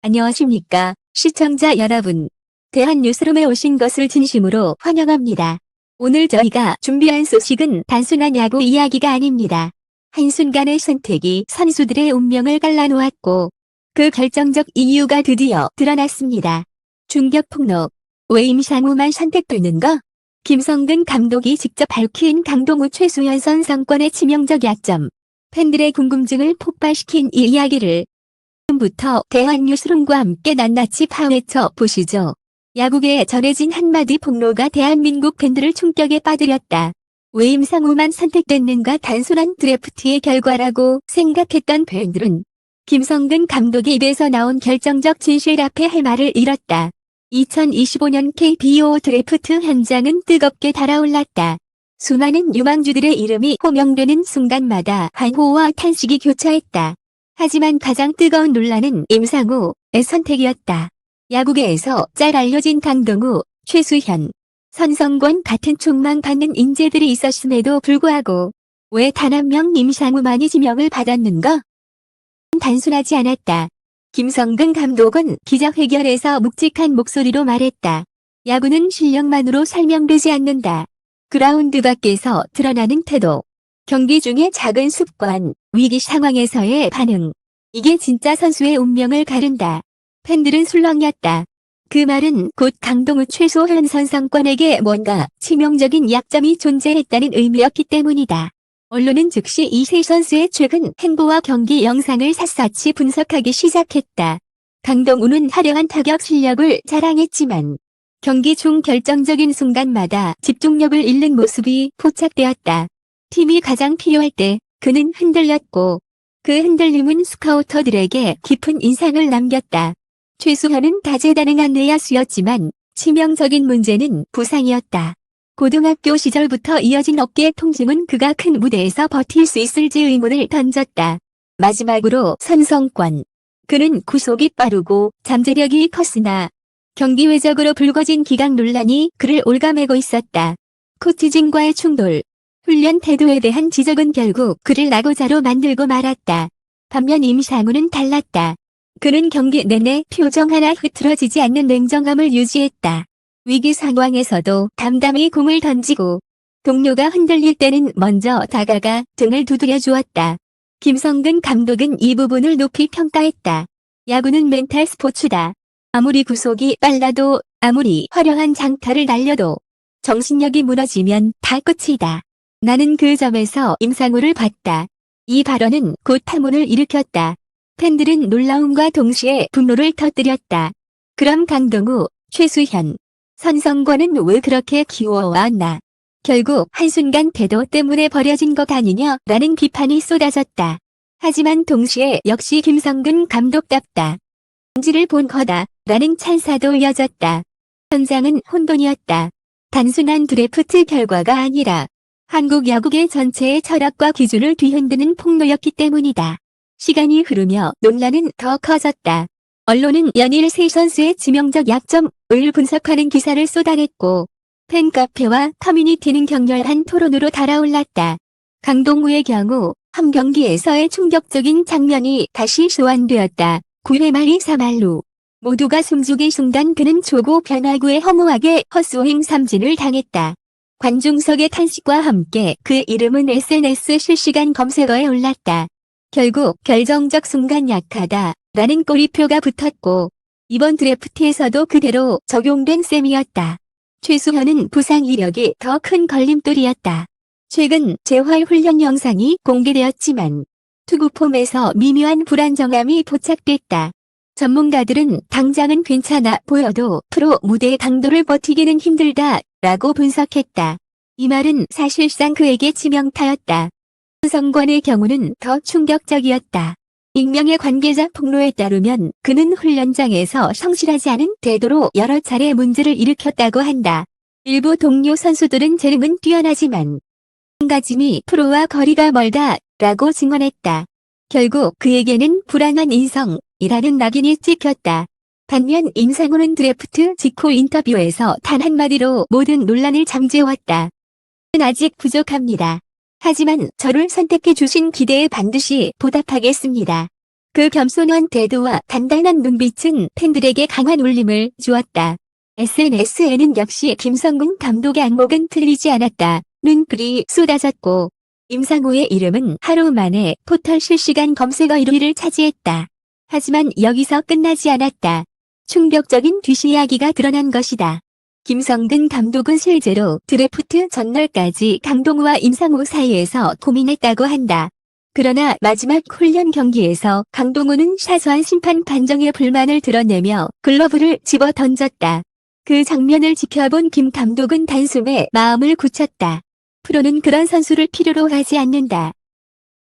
안녕하십니까, 시청자 여러분. 대한뉴스룸에 오신 것을 진심으로 환영합니다. 오늘 저희가 준비한 소식은 단순한 야구 이야기가 아닙니다. 한순간의 선택이 선수들의 운명을 갈라놓았고 그 결정적 이유가 드디어 드러났습니다. 충격 폭로. 왜 임상우만 선택되는 거? 김성근 감독이 직접 밝힌 강동우 최수현 선성권의 치명적 약점. 팬들의 궁금증을 폭발시킨 이 이야기를 지금부터 대한뉴스룸과 함께 낱낱이 파헤쳐 보시죠. 야구계에 전해진 한마디 폭로가 대한민국 팬들을 충격에 빠뜨렸다. 왜 임상우만 선택됐는가? 단순한 드래프트의 결과라고 생각했던 팬들은 김성근 감독의 입에서 나온 결정적 진실 앞에 할 말을 잃었다. 2025년 KBO 드래프트 현장은 뜨겁게 달아올랐다. 수많은 유망주들의 이름이 호명되는 순간마다 환호와 탄식이 교차했다. 하지만 가장 뜨거운 논란은 임상우의 선택이었다. 야구계에서 잘 알려진 강동우, 최수현, 선성권 같은 촉망받는 인재들이 있었음에도 불구하고 왜 단 한 명 임상우만이 지명을 받았는가? 단순하지 않았다. 김성근 감독은 기자회견에서 묵직한 목소리로 말했다. 야구는 실력만으로 설명되지 않는다. 그라운드 밖에서 드러나는 태도, 경기 중의 작은 습관, 위기 상황에서의 반응. 이게 진짜 선수의 운명을 가른다. 팬들은 술렁였다. 그 말은 곧 강동우 최소현 선성권에게 뭔가 치명적인 약점이 존재했다는 의미였기 때문이다. 언론은 즉시 이 세 선수의 최근 행보와 경기 영상을 샅샅이 분석하기 시작했다. 강동우는 화려한 타격 실력을 자랑했지만 경기 중 결정적인 순간마다 집중력을 잃는 모습이 포착되었다. 팀이 가장 필요할 때 그는 흔들렸고 그 흔들림은 스카우터들에게 깊은 인상을 남겼다. 최수현은 다재다능한 내야수였지만 치명적인 문제는 부상이었다. 고등학교 시절부터 이어진 어깨 통증은 그가 큰 무대에서 버틸 수 있을지 의문을 던졌다. 마지막으로 선성권. 그는 구속이 빠르고 잠재력이 컸으나 경기 외적으로 불거진 기각 논란이 그를 올가매고 있었다. 코치진과의 충돌, 훈련 태도에 대한 지적은 결국 그를 낙오자로 만들고 말았다. 반면 임상우는 달랐다. 그는 경기 내내 표정 하나 흐트러지지 않는 냉정함을 유지했다. 위기 상황에서도 담담히 공을 던지고 동료가 흔들릴 때는 먼저 다가가 등을 두드려 주었다. 김성근 감독은 이 부분을 높이 평가했다. 야구는 멘탈 스포츠다. 아무리 구속이 빨라도 아무리 화려한 장타를 날려도 정신력이 무너지면 다 끝이다. 나는 그 점에서 임상우를 봤다. 이 발언은 곧 파문을 일으켰다. 팬들은 놀라움과 동시에 분노를 터뜨렸다. 그럼 강동우, 최수현, 선성권은 왜 그렇게 키워왔나? 결국 한순간 태도 때문에 버려진 것 아니냐라는 비판이 쏟아졌다. 하지만 동시에 역시 김성근 감독답다. 본질을 본 거다라는 찬사도 이어졌다. 현장은 혼돈이었다. 단순한 드래프트 결과가 아니라 한국 야구계 전체의 철학과 기준을 뒤흔드는 폭로였기 때문이다. 시간이 흐르며 논란은 더 커졌다. 언론은 연일 세 선수의 치명적 약점을 분석하는 기사를 쏟아냈고 팬카페와 커뮤니티는 격렬한 토론으로 달아올랐다. 강동우의 경우 한 경기에서의 충격적인 장면이 다시 소환되었다. 9회 말 2-3할루. 모두가 숨죽인 순간 그는 초구 변화구에 허무하게 헛스윙 삼진을 당했다. 관중석의 탄식과 함께 그 이름은 SNS 실시간 검색어에 올랐다. 결국 결정적 순간 약하다라는 꼬리표가 붙었고 이번 드래프트에서도 그대로 적용된 셈이었다. 최수현은 부상 이력이 더 큰 걸림돌이었다. 최근 재활 훈련 영상이 공개되었지만 투구 폼에서 미묘한 불안정함이 포착됐다. 전문가들은 당장은 괜찮아 보여도 프로 무대의 강도를 버티기는 힘들다라고 분석했다. 이 말은 사실상 그에게 치명타였다. 선성권의 경우는 더 충격적이었다. 익명의 관계자 폭로에 따르면 그는 훈련장에서 성실하지 않은 태도로 여러 차례 문제를 일으켰다고 한다. 일부 동료 선수들은 재능은 뛰어나지만 마음가짐이 프로와 거리가 멀다라고 증언했다. 결국 그에게는 불안한 인성이라는 낙인이 찍혔다. 반면 임상우는 드래프트 직후 인터뷰에서 단 한마디로 모든 논란을 잠재웠다. 아직 부족합니다. 하지만 저를 선택해 주신 기대에 반드시 보답하겠습니다. 그 겸손한 태도와 단단한 눈빛은 팬들에게 강한 울림을 주었다. SNS에는 역시 김성근 감독의 안목은 틀리지 않았다. 는 글이 쏟아졌고 임상우의 이름은 하루 만에 포털 실시간 검색어 1위를 차지했다. 하지만 여기서 끝나지 않았다. 충격적인 뒷이야기가 드러난 것이다. 김성근 감독은 실제로 드래프트 전날까지 강동우와 임상우 사이에서 고민했다고 한다. 그러나 마지막 훈련 경기에서 강동우는 사소한 심판 판정에 불만을 드러내며 글러브를 집어 던졌다. 그 장면을 지켜본 김 감독은 단숨에 마음을 굳혔다. 프로는 그런 선수를 필요로 하지 않는다.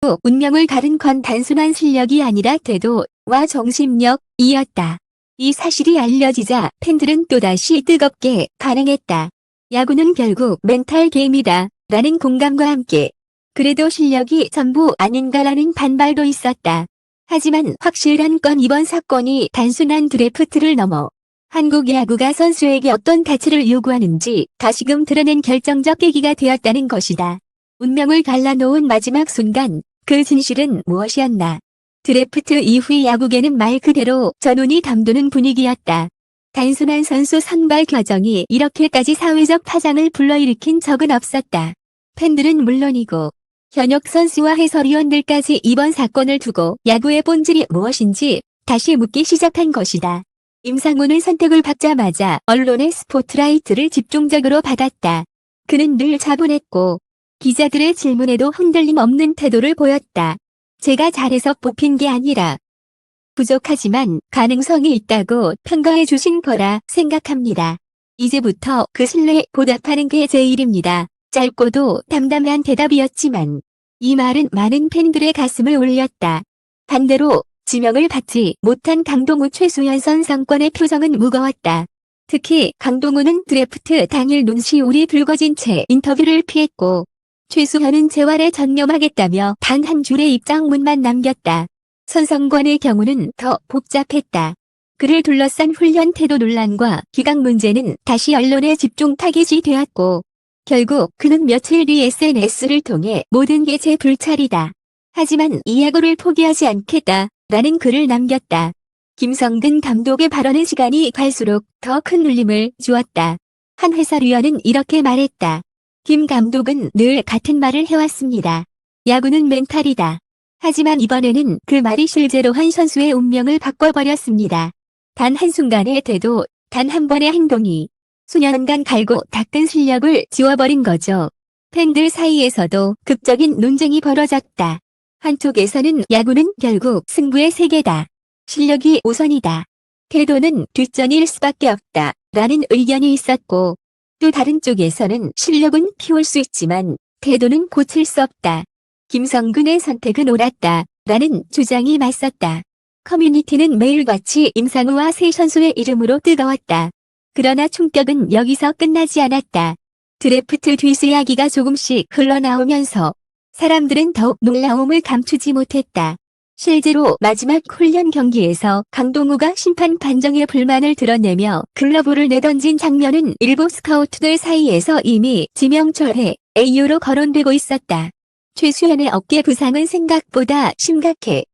또 운명을 가른 건 단순한 실력이 아니라 태도와 정신력이었다. 이 사실이 알려지자 팬들은 또다시 뜨겁게 반응했다. 야구는 결국 멘탈 게임이다. 라는 공감과 함께 그래도 실력이 전부 아닌가라는 반발도 있었다. 하지만 확실한 건 이번 사건이 단순한 드래프트를 넘어 한국 야구가 선수에게 어떤 가치를 요구하는지 다시금 드러낸 결정적 계기가 되었다는 것이다. 운명을 갈라놓은 마지막 순간, 그 진실은 무엇이었나? 드래프트 이후의 야구계는 말 그대로 전운이 감도는 분위기였다. 단순한 선수 선발 과정이 이렇게까지 사회적 파장을 불러일으킨 적은 없었다. 팬들은 물론이고 현역 선수와 해설위원들까지 이번 사건을 두고 야구의 본질이 무엇인지 다시 묻기 시작한 것이다. 임상우는 선택을 받자마자 언론의 스포트라이트를 집중적으로 받았다. 그는 늘 차분했고 기자들의 질문에도 흔들림 없는 태도를 보였다. 제가 잘해서 뽑힌 게 아니라 부족하지만 가능성이 있다고 평가해 주신 거라 생각합니다. 이제부터 그 신뢰에 보답하는 게 제 일입니다. 짧고도 담담한 대답이었지만 이 말은 많은 팬들의 가슴을 울렸다. 반대로 지명을 받지 못한 강동우 최수현 선수권의 표정은 무거웠다. 특히 강동우는 드래프트 당일 눈시울이 붉어진 채 인터뷰를 피했고 최수현은 재활에 전념하겠다며 단 한 줄의 입장문만 남겼다. 선성권의 경우는 더 복잡했다. 그를 둘러싼 훈련 태도 논란과 기각 문제는 다시 언론의 집중 타깃이 되었고 결국 그는 며칠 뒤 SNS를 통해 모든 게 제 불찰이다. 하지만 이 야구를 포기하지 않겠다. 라는 글을 남겼다. 김성근 감독의 발언은 시간이 갈수록 더 큰 울림을 주었다. 한 해설위원은 이렇게 말했다. 김 감독은 늘 같은 말을 해왔습니다. 야구는 멘탈이다. 하지만 이번에는 그 말이 실제로 한 선수의 운명을 바꿔버렸습니다. 단 한순간의 태도, 단 한 번의 행동이 수년간 갈고 닦은 실력을 지워버린 거죠. 팬들 사이에서도 극적인 논쟁이 벌어졌다. 한쪽에서는 야구는 결국 승부의 세계다. 실력이 우선이다. 태도는 뒷전일 수밖에 없다. 라는 의견이 있었고 또 다른 쪽에서는 실력은 키울 수 있지만 태도는 고칠 수 없다. 김성근의 선택은 옳았다. 라는 주장이 맞섰다. 커뮤니티는 매일같이 임상우와 세 선수의 이름으로 뜨거웠다. 그러나 충격은 여기서 끝나지 않았다. 드래프트 뒷이야기가 조금씩 흘러나오면서 사람들은 더욱 놀라움을 감추지 못했다. 실제로 마지막 훈련 경기에서 강동우가 심판 판정에 불만을 드러내며 글러브를 내던진 장면은 일부 스카우트들 사이에서 이미 지명철회 AU로 거론되고 있었다. 최수현의 어깨 부상은 생각보다 심각해.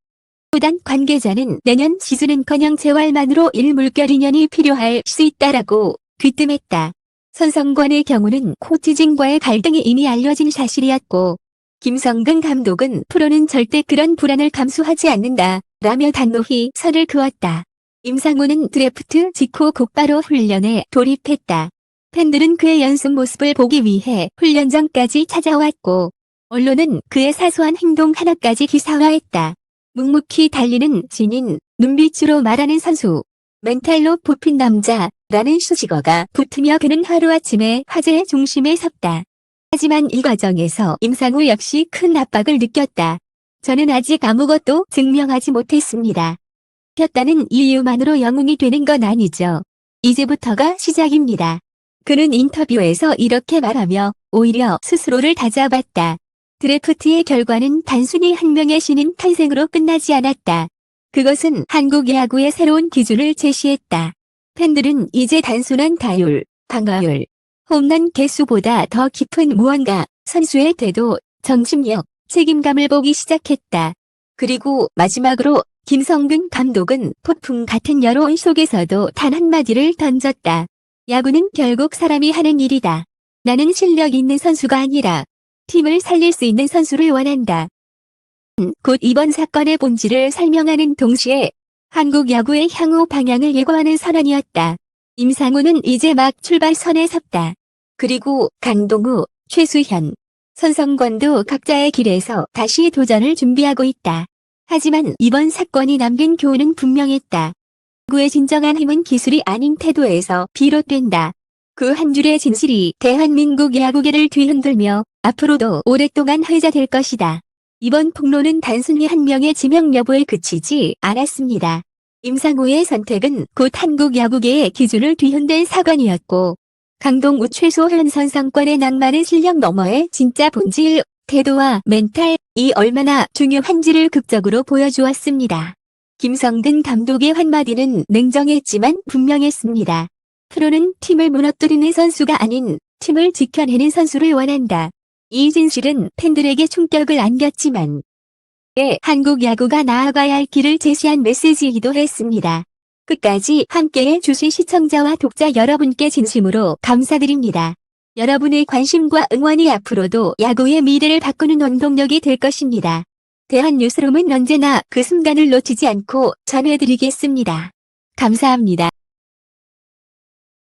구단 관계자는 내년 시즌은커녕 재활만으로 일물결 2년이 필요할 수 있다라고 귀뜸했다. 선성권의 경우는 코치진과의 갈등이 이미 알려진 사실이었고 김성근 감독은 프로는 절대 그런 불안을 감수하지 않는다 라며 단호히 선을 그었다. 임상우는 드래프트 직후 곧바로 훈련에 돌입했다. 팬들은 그의 연습 모습을 보기 위해 훈련장까지 찾아왔고 언론은 그의 사소한 행동 하나까지 기사화했다. 묵묵히 달리는 진인, 눈빛으로 말하는 선수, 멘탈로 뽑힌 남자라는 수식어가 붙으며 그는 하루아침에 화제의 중심에 섰다. 하지만 이 과정에서 임상우 역시 큰 압박을 느꼈다. 저는 아직 아무것도 증명하지 못했습니다. 폈다는 이유만으로 영웅이 되는 건 아니죠. 이제부터가 시작입니다. 그는 인터뷰에서 이렇게 말하며 오히려 스스로를 다잡았다. 드래프트의 결과는 단순히 한 명의 신인 탄생으로 끝나지 않았다. 그것은 한국 야구의 새로운 기준을 제시했다. 팬들은 이제 단순한 타율, 방어율, 홈런 개수보다 더 깊은 무언가, 선수의 태도, 정신력, 책임감을 보기 시작했다. 그리고 마지막으로 김성근 감독은 폭풍 같은 여론 속에서도 단 한마디를 던졌다. 야구는 결국 사람이 하는 일이다. 나는 실력 있는 선수가 아니라 팀을 살릴 수 있는 선수를 원한다. 곧 이번 사건의 본질을 설명하는 동시에 한국 야구의 향후 방향을 예고하는 선언이었다. 임상우는 이제 막 출발선에 섰다. 그리고 강동우, 최수현, 손성권도 각자의 길에서 다시 도전을 준비하고 있다. 하지만 이번 사건이 남긴 교훈은 분명했다. 야구의 진정한 힘은 기술이 아닌 태도에서 비롯된다. 그 한 줄의 진실이 대한민국 야구계를 뒤흔들며 앞으로도 오랫동안 회자될 것이다. 이번 폭로는 단순히 한 명의 지명 여부에 그치지 않았습니다. 임상우의 선택은 곧 한국 야구계의 기준을 뒤흔든 사건이었고, 강동우 최소현 선상권의 낭만은 실력 너머의 진짜 본질, 태도와 멘탈이 얼마나 중요한지를 극적으로 보여주었습니다. 김성근 감독의 한마디는 냉정했지만 분명했습니다. 프로는 팀을 무너뜨리는 선수가 아닌 팀을 지켜내는 선수를 원한다. 이 진실은 팬들에게 충격을 안겼지만 한국 야구가 나아가야 할 길을 제시한 메시지이기도 했습니다. 끝까지 함께해 주신 시청자와 독자 여러분께 진심으로 감사드립니다. 여러분의 관심과 응원이 앞으로도 야구의 미래를 바꾸는 원동력이 될 것입니다. 대한뉴스룸은 언제나 그 순간을 놓치지 않고 전해드리겠습니다. 감사합니다.